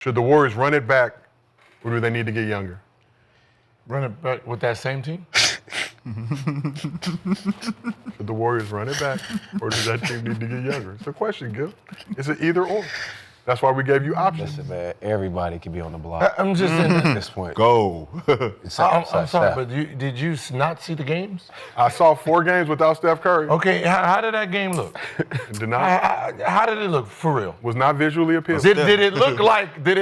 Should the Warriors run it back, or do they need to get younger? Run it back with that same team? Should the Warriors run it back, or does that team need to get younger? It's a question, Gil. It's an either or. That's why we gave you options. Listen, man, everybody can be on the block. I'm just saying at this point. Go. I'm sorry, but did you not see the games? I saw 4 games without Steph Curry. Okay, how did that game look? Did not. How did it look for real? Was not visually appealing. Did it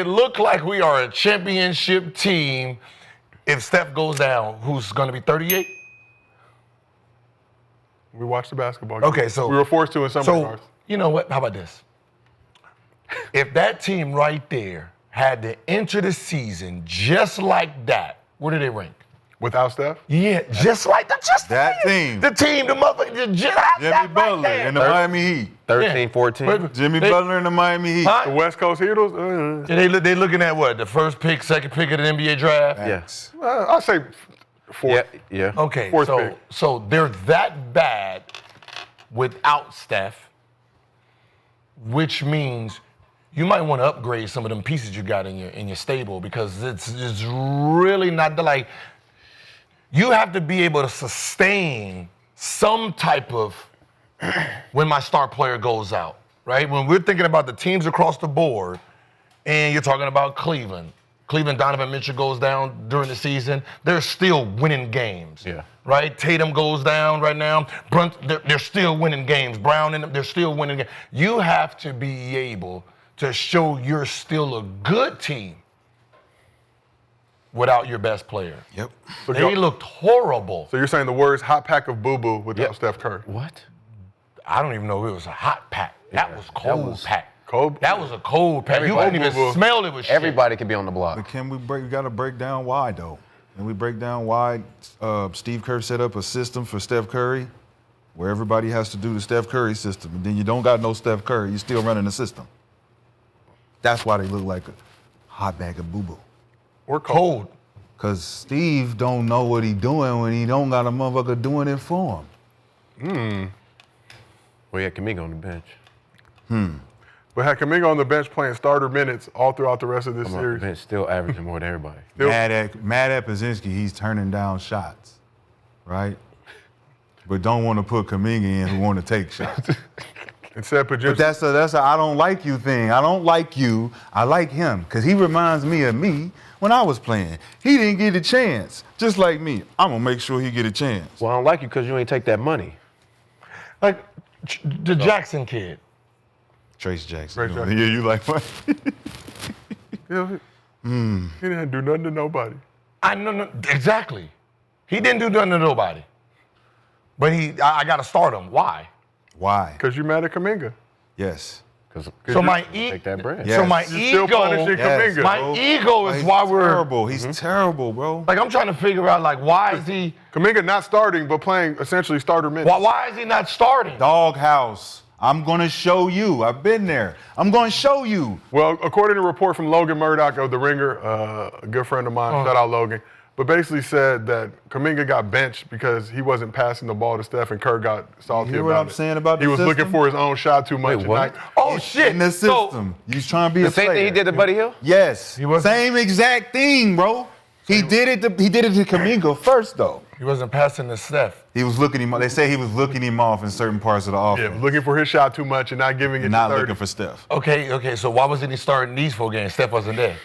look like we are a championship team if Steph goes down, who's going to be 38? We watched the basketball game. Okay, so we were forced to in some regards. You know what? How about this? If that team right there had to enter the season just like that, where do they rank? Without Steph? Yeah, just like that. Just That team. The team, the motherfucker, just Jimmy Butler and the Miami Heat. 13, 14. Jimmy Butler and the Miami Heat. The West Coast Heroes? They looking at what? The first pick, second pick of the NBA draft? Yes. I'll say 4th. Yeah. Okay, Fourth pick. so they're that bad without Steph, which means you might want to upgrade some of them pieces you got in your stable because it's really not like you have to be able to sustain some type of when my star player goes out, right? When we're thinking about the teams across the board, and you're talking about Cleveland, Donovan Mitchell goes down during the season, they're still winning games. Yeah. Right? Tatum goes down right now. They're still winning games. Brown and them, they're still winning games. You have to be able to show you're still a good team without your best player. Yep. They looked horrible. So you're saying the Warriors hot pack of boo-boo without Steph Curry? What? I don't even know if it was a hot pack. That was cold pack. Cold? That was a cold pack. You couldn't even smell it with shit. Everybody can be on the block. But we got to break down why, though. And we break down why Steve Kerr set up a system for Steph Curry where everybody has to do the Steph Curry system. And then you don't got no Steph Curry. You're still running the system. That's why they look like a hot bag of boo-boo. Or cold. Because Steve don't know what he doing when he don't got a motherfucker doing it for him. Well, yeah, Kuminga on the bench. But had Kuminga on the bench playing starter minutes all throughout the rest of this I'm on the series. bench, still averaging more than everybody. Mad at Pazinski, he's turning down shots, right? But don't want to put Kuminga in who want to take shots. But that's a I don't like you thing. I don't like you. I like him because he reminds me of me when I was playing. He didn't get a chance, just like me. I'm going to make sure he get a chance. Well, I don't like you because you ain't take that money. Like the Jackson kid. Trace Jackson. Trace Jackson. Yeah, you like what? He didn't do nothing to nobody. I know, exactly. He didn't do nothing to nobody. But I got to start him. Why? Why? Because you're mad at Kuminga. Yes. So my take that bread. Yes. So my You're still punishing Kuminga. My ego is why we're terrible. He's terrible, bro. like I'm trying to figure out like why is he Kuminga not starting, but playing essentially starter minutes. why is he not starting? Doghouse. I'm going to show you. I've been there. I'm going to show you. Well, according to a report from Logan Murdoch of The Ringer, a good friend of mine, shout out Logan, but basically said that Kuminga got benched because he wasn't passing the ball to Steph and Kerr got salty You hear about what I'm it. saying about He the was system? looking for his own shot too much. Wait, what? Oh shit! In the system. He's trying to be The a same player. thing he did to Buddy Hill? Yes. wasn't- Same exact thing, bro. He did it to Kuminga first, though. He wasn't passing to Steph. He was looking him. They say he was looking him off in certain parts of the offense. Yeah, looking for his shot too much and not giving it Not to 30. looking for Steph. Okay. So why wasn't he starting these 4 games? Steph wasn't there.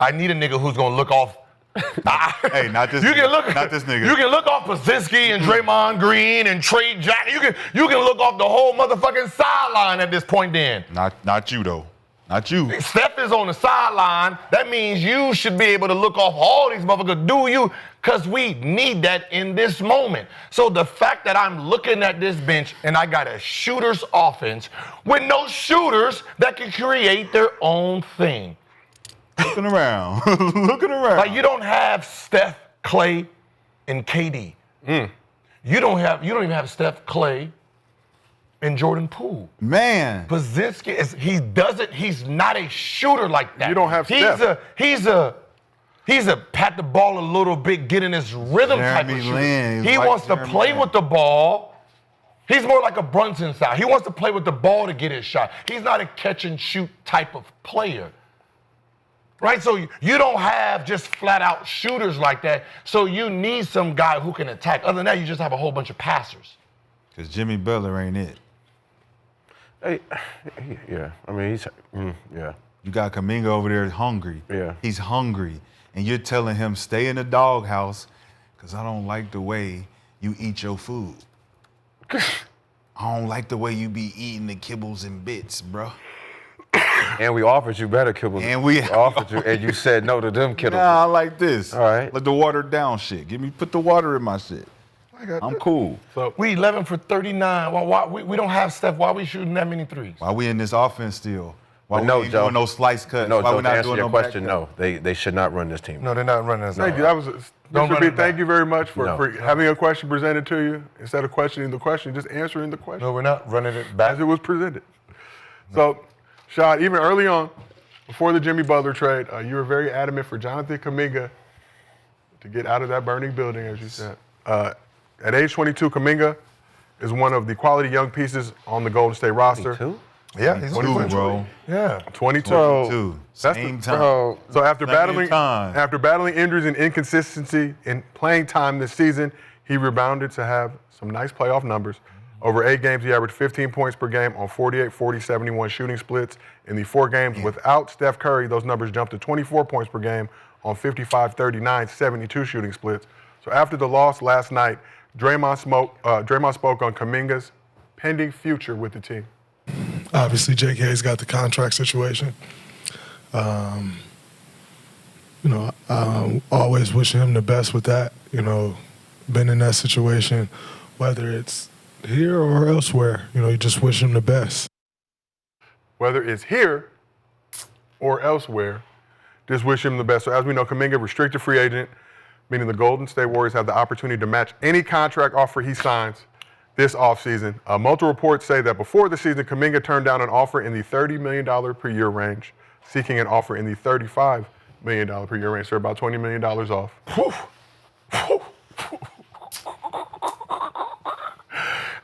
I need a nigga who's gonna look off. Hey, not this. You nigga. can look. Not this nigga. You can look off Pazinski and Draymond Green and Trey Jackson. You can look off the whole motherfucking sideline at this point. Then Not you though. Not you. Steph is on the sideline. That means you should be able to look off all these motherfuckers. Do you? Because we need that in this moment. So the fact that I'm looking at this bench and I got a shooter's offense with no shooters that can create their own thing. Looking around. Looking around. Like you don't have Steph, Clay, and KD. You don't even have Steph, Clay, and Jordan Poole. Man. Pazinski he's not a shooter like that. You don't have Steph. He's a pat the ball a little bit, get in his rhythm type of Jeremy shooter. Lin. He Like wants to Jeremy play Lin. with the ball. He's more like a Brunson style. He wants to play with the ball to get his shot. He's not a catch and shoot type of player. Right? So you don't have just flat out shooters like that. So you need some guy who can attack. Other than that, you just have a whole bunch of passers. Because Jimmy Butler ain't it. Hey, yeah. I mean, yeah. You got Kuminga over there hungry. Yeah. He's hungry. And you're telling him, stay in the doghouse because I don't like the way you eat your food. I don't like the way you be eating the kibbles and bits, bro. And we offered you better kibbles. And we offered you, and you said no to them kibbles. Nah, I like this. All right. Let the watered down shit. Put the water in my shit. I'm cool. So We 11 for 39. Why we don't have Steph. Why we shooting that many threes? Why we in this offense still? Why But no, we ain't Joe. doing no slice cuts? No, Why Joe, we to not answer doing your no question, back cut? no. They should not run this team. No, they're not running us. thank you. That was Don't Mr. run B. it Thank back. you very much for No. having a question presented to you instead of questioning the question, just answering the question No, we're not running it back. as it was presented. So, Shad, even early on, before the Jimmy Butler trade, you were very adamant for Jonathon Kuminga to get out of that burning building, as you said. At age 22, Kuminga is one of the quality young pieces on the Golden State roster. 22? Yeah, he's 22, bro. Yeah. 22. Two. That's Same the- time. Bro, So after Same time. battling injuries and inconsistency in playing time this season, he rebounded to have some nice playoff numbers. Over 8 games, he averaged 15 points per game on 48, 40, 71 shooting splits. In the 4 games without Steph Curry, those numbers jumped to 24 points per game on 55, 39, 72 shooting splits. So after the loss last night, Draymond spoke on Kuminga's pending future with the team. Obviously, JK's got the contract situation. I always wish him the best with that. Been in that situation, whether it's here or elsewhere. You just wish him the best. Whether it's here or elsewhere, just wish him the best. So as we know, Kuminga, restricted free agent, meaning the Golden State Warriors have the opportunity to match any contract offer he signs this offseason. Multiple reports say that before the season, Kuminga turned down an offer in the $30 million per year range, seeking an offer in the $35 million per year range, so about $20 million off.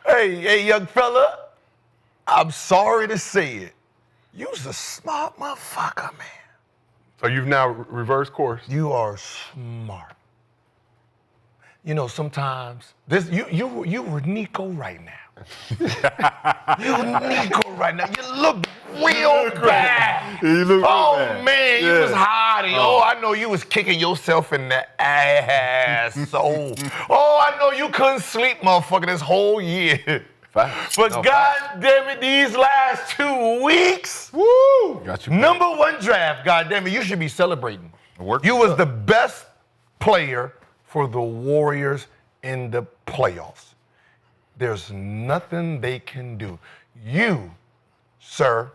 Hey, young fella, I'm sorry to say it. You's a smart motherfucker, man. So you've now reversed course. You are smart. Sometimes you were Nico right now. You Nico right now. You look real bad. You look real bad. Man, you was hiding. Oh, I know you was kicking yourself in the ass. Oh, I know you couldn't sleep, motherfucker, this whole year. Facts. But No, God damn it, these last 2 weeks, woo! Got you. Number 1 draft, God damn it, you should be celebrating. You was the best player for the Warriors in the playoffs. There's nothing they can do. You, sir,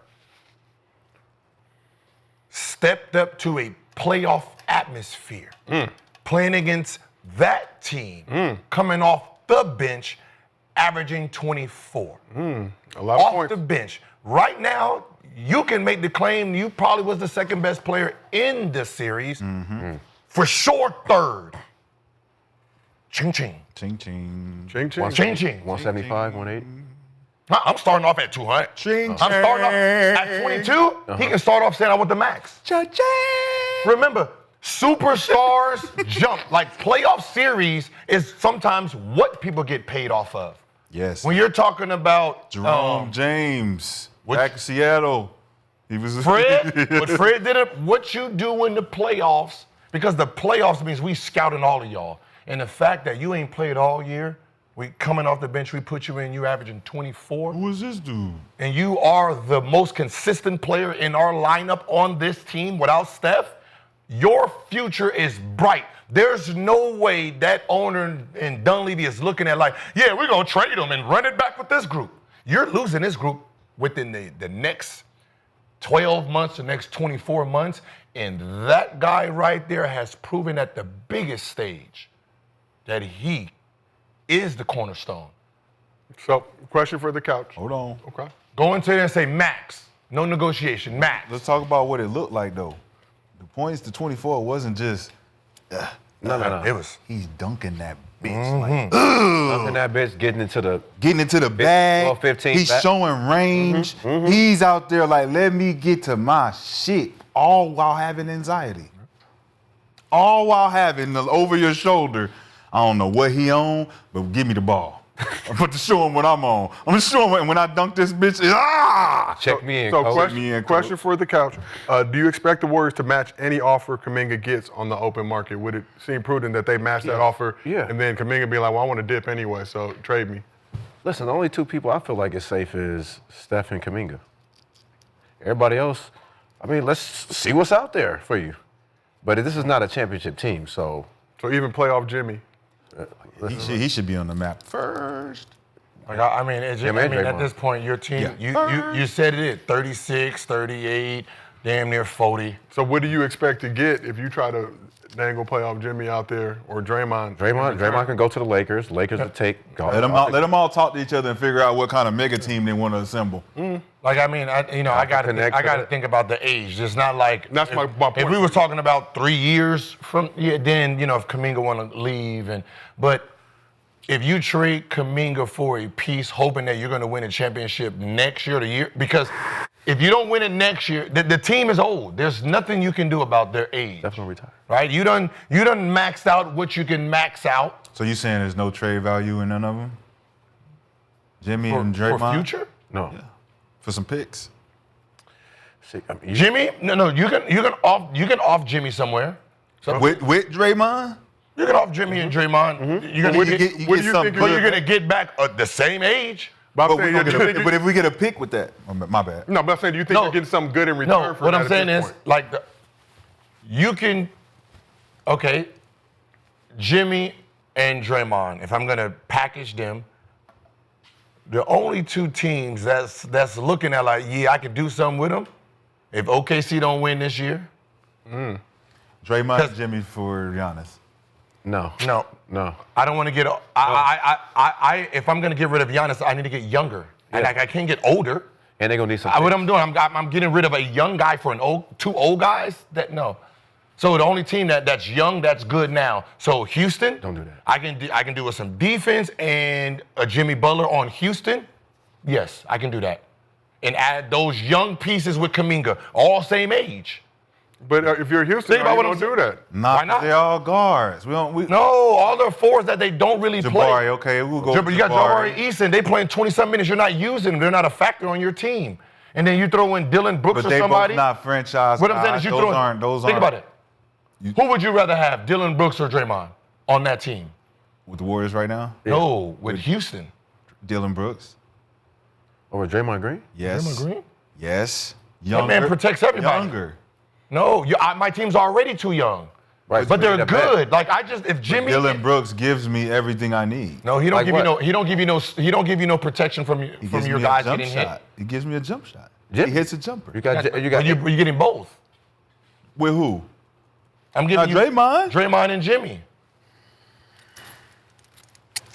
stepped up to a playoff atmosphere, playing against that team, coming off the bench, averaging 24. A lot of Off points. the bench. Right now, you can make the claim you probably was the second best player in the series. For sure, third. Ching ching. Ching ching. Ching, ching. Ching ching. 175, 180. I'm starting off at 200. Ching I'm starting off at 22. He can start off saying I want the max. Remember, superstars jump. Like playoff series is sometimes what people get paid off of. Yes. When you're talking about Jerome James, what- back in Seattle. He was Fred, what Fred did, what you do in the playoffs, because the playoffs means we scouting all of y'all. And the fact that you ain't played all year, we coming off the bench, we put you in, you averaging 24. Who is this dude? And you are the most consistent player in our lineup on this team without Steph, your future is bright. There's no way that owner in Dunleavy is looking at like, yeah, we're going to trade him and run it back with this group. You're losing this group within the next 12 months, the next 24 months, and that guy right there has proven at the biggest stage that he is the cornerstone. So, question for the couch. Hold on. Okay. Go into there and say max. No negotiation, max. Let's talk about what it looked like, though. The points to 24 wasn't just, No. It was. he's dunking that bitch. Like, Dunking that bitch, getting into the getting into the bag. 12, 15 He's back. showing range. He's out there like, let me get to my shit. all while having anxiety. All while having the over your shoulder, I don't know what he on, but give me the ball. I'm about to show him what I'm on. I'm going to show him when I dunk this bitch. Check me in, So coach. question for the couch. Do you expect the Warriors to match any offer Kuminga gets on the open market? Would it seem prudent that they match that offer? Yeah. And then Kuminga be like, well, I want to dip anyway, so trade me. Listen, the only two people I feel like is safe is Steph and Kuminga. Everybody else, I mean, let's see what's out there for you. But this is not a championship team, so. So even playoff Jimmy. He should be on the map first. Like, I mean, it's just, at this point, your team, you said it, 36, 38, damn near 40. So what do you expect to get if you try to dangle playoff Jimmy out there or Draymond? Draymond can go to the Lakers. Lakers would take. Let them all talk to each other and figure out what kind of mega team they want to assemble. Like, I mean, I got to think about the age. It's not like that's my point. If we was talking about 3 years from, then if Kuminga want to leave, but if you trade Kuminga for a piece, hoping that you're going to win a championship next year, because if you don't win it next year, the team is old. There's nothing you can do about their age. Definitely retire. Right? You done maxed out what you can max out. So you saying there's no trade value in none of them? Jimmy and Draymond? For future? No. Yeah. For some picks? See, I mean, Jimmy? No. You can off Jimmy somewhere. With Draymond? You can off Jimmy and Draymond. You're gonna get back at the same age. But if we get a pick with that, my bad. No, but I'm saying, do you think you're getting something good in return for what that I'm saying is, point? Jimmy and Draymond, if I'm gonna package them, the only two teams that's looking at like, I could do something with them, if OKC don't win this year. Draymond and Jimmy for Giannis. No. I don't want to get. If I'm gonna get rid of Giannis, I need to get younger. And I can't get older. And they're gonna need some. What I'm doing, I'm getting rid of a young guy for two old guys. No. So the only team that's young, that's good now. So Houston, don't do that. I can do with some defense and a Jimmy Butler on Houston. Yes, I can do that, and add those young pieces with Kuminga, all same age. But if you're Houston, Think about what don't do that. Why not? They're all guards. No, all the fours that they don't really play. Jabari, okay, we'll go. You got Jabari Easton. They playing 20-some minutes. You're not using them. They're not a factor on your team. And then you throw in Dylan Brooks but or somebody. But they both not franchise What I'm saying is those think aren't. about it. Who would you rather have, Dylan Brooks or Draymond, on that team? With the Warriors right now? No, with Houston. Dylan Brooks. Over Draymond Green? Yes. Draymond Green? Yes. That man protects everybody. Younger. No, my team's already too young. Right. But they're good. Like if Jimmy. Dylan Brooks gives me everything I need. No, he don't give you no. He don't give you no protection from your guys getting hit. He gives me a jump shot. Jim? He hits a jumper. You got. You're getting both. With who? I'm giving you Draymond and Jimmy.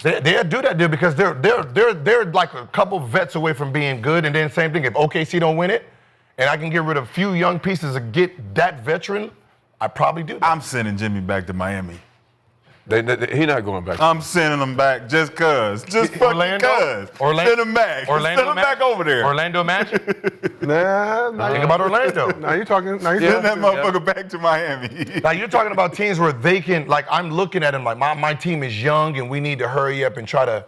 They'll do that deal because they're like a couple vets away from being good. And then same thing, if OKC don't win it, and I can get rid of a few young pieces to get that veteran, I probably do that. I'm sending Jimmy back to Miami. He's not going back. I'm sending him back just cuz. Just fucking cuz. Send him back. Send him back over there. Orlando Magic? Nah. Think about Orlando. Now you're talking. Send that motherfucker back to Miami. Now you're talking about teams where they can, like I'm looking at them like my team is young and we need to hurry up and try to.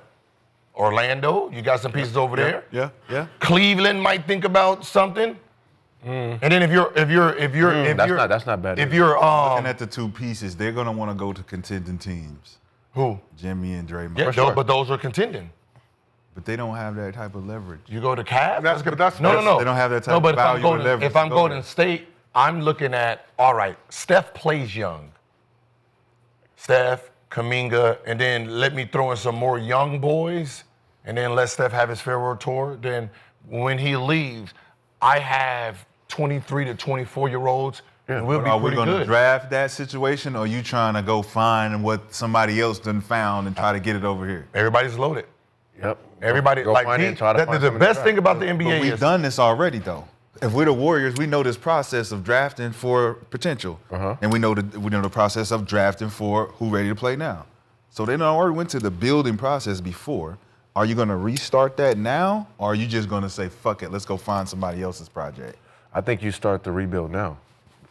Orlando, you got some pieces over there. Yeah. Cleveland might think about something. And then if you're that's not bad. If you're looking at the two pieces, they're gonna want to go to contending teams. Who? Jimmy and Draymond. Yeah, but those are contending. But they don't have that type of leverage. You go to Cavs. No. They don't have that type of value or leverage. If I'm Golden State, I'm looking at all right. Steph plays young. Steph, Kuminga, and then let me throw in some more young boys, and then let Steph have his farewell tour. Then when he leaves, I have 23 to 24-year-olds. And we'll be are we going to draft that situation, or are you trying to go find what somebody else done found and try to get it over here? Everybody's loaded. Yep. Everybody go like find the best thing about the NBA but is we've done this already though. If we're the Warriors, we know this process of drafting for potential, and we know the process of drafting for who ready to play now. So they already went to the building process before. Are you going to restart that now, or are you just going to say, fuck it, let's go find somebody else's project? I think you start the rebuild now.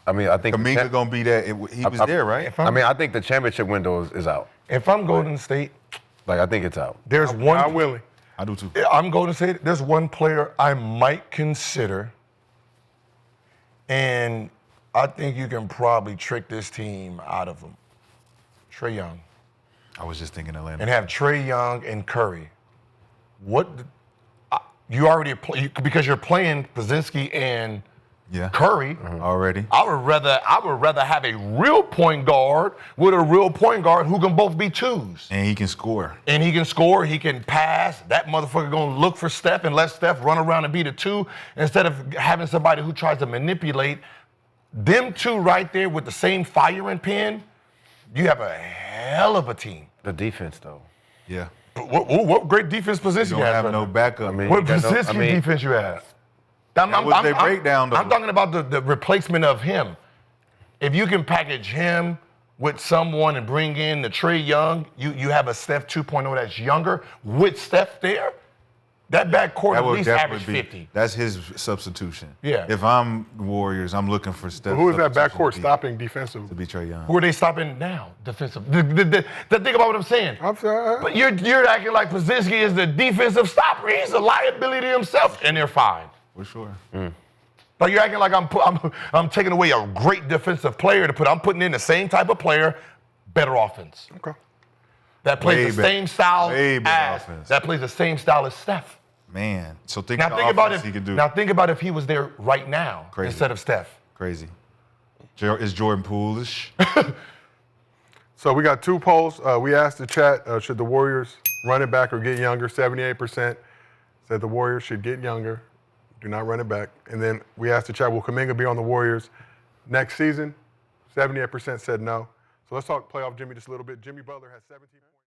I mean, I think Kuminga gonna be that. He was there, right? I think the championship window is out. If I'm Golden State, Like, I think it's out. there's one. I'm willing. I do too. I'm Golden State. There's one player I might consider, and I think you can probably trick this team out of him. Trae Young. I was just thinking Atlanta. And have Trae Young and Curry. You already because you're playing Pozinski and Curry. Already. I would rather have a real point guard with a real point guard who can both be twos. And he can score. And he can score, he can pass. That motherfucker gonna look for Steph and let Steph run around and be the two instead of having somebody who tries to manipulate. Them two right there with the same firing pin, you have a hell of a team. The defense, though. Yeah. What great defense position You you don't have? have no backup. What position defense you have? That was their breakdown, though. I'm talking about the replacement of him. If you can package him with someone and bring in the Trae Young, you have a Steph 2.0 that's younger with Steph there. That backcourt at least average 50. That's his substitution. Yeah. If I'm the Warriors, I'm looking for Steph. Who is that backcourt stopping defensively? To be Trae Young. Who are they stopping now? Defensive. The think about what I'm saying. I'm sorry. But you're acting like Pozinski is the defensive stopper. He's a liability himself, and they're fine. For sure. Like you're acting like I'm taking away a great defensive player to put. I'm putting in the same type of player, better offense. Okay. That plays the same style as offense. that plays the same style as Steph. Man. So think Now of think the about offense he could do. Now think about if he was there right now Crazy. instead of Steph. Crazy. Is Jordan Poolish? So we got two polls. We asked the chat, should the Warriors run it back or get younger? 78% said the Warriors should get younger, do not run it back. And then we asked the chat, will Kuminga be on the Warriors next season? 78% said no. So let's talk playoff Jimmy just a little bit. Jimmy Butler has 17 points.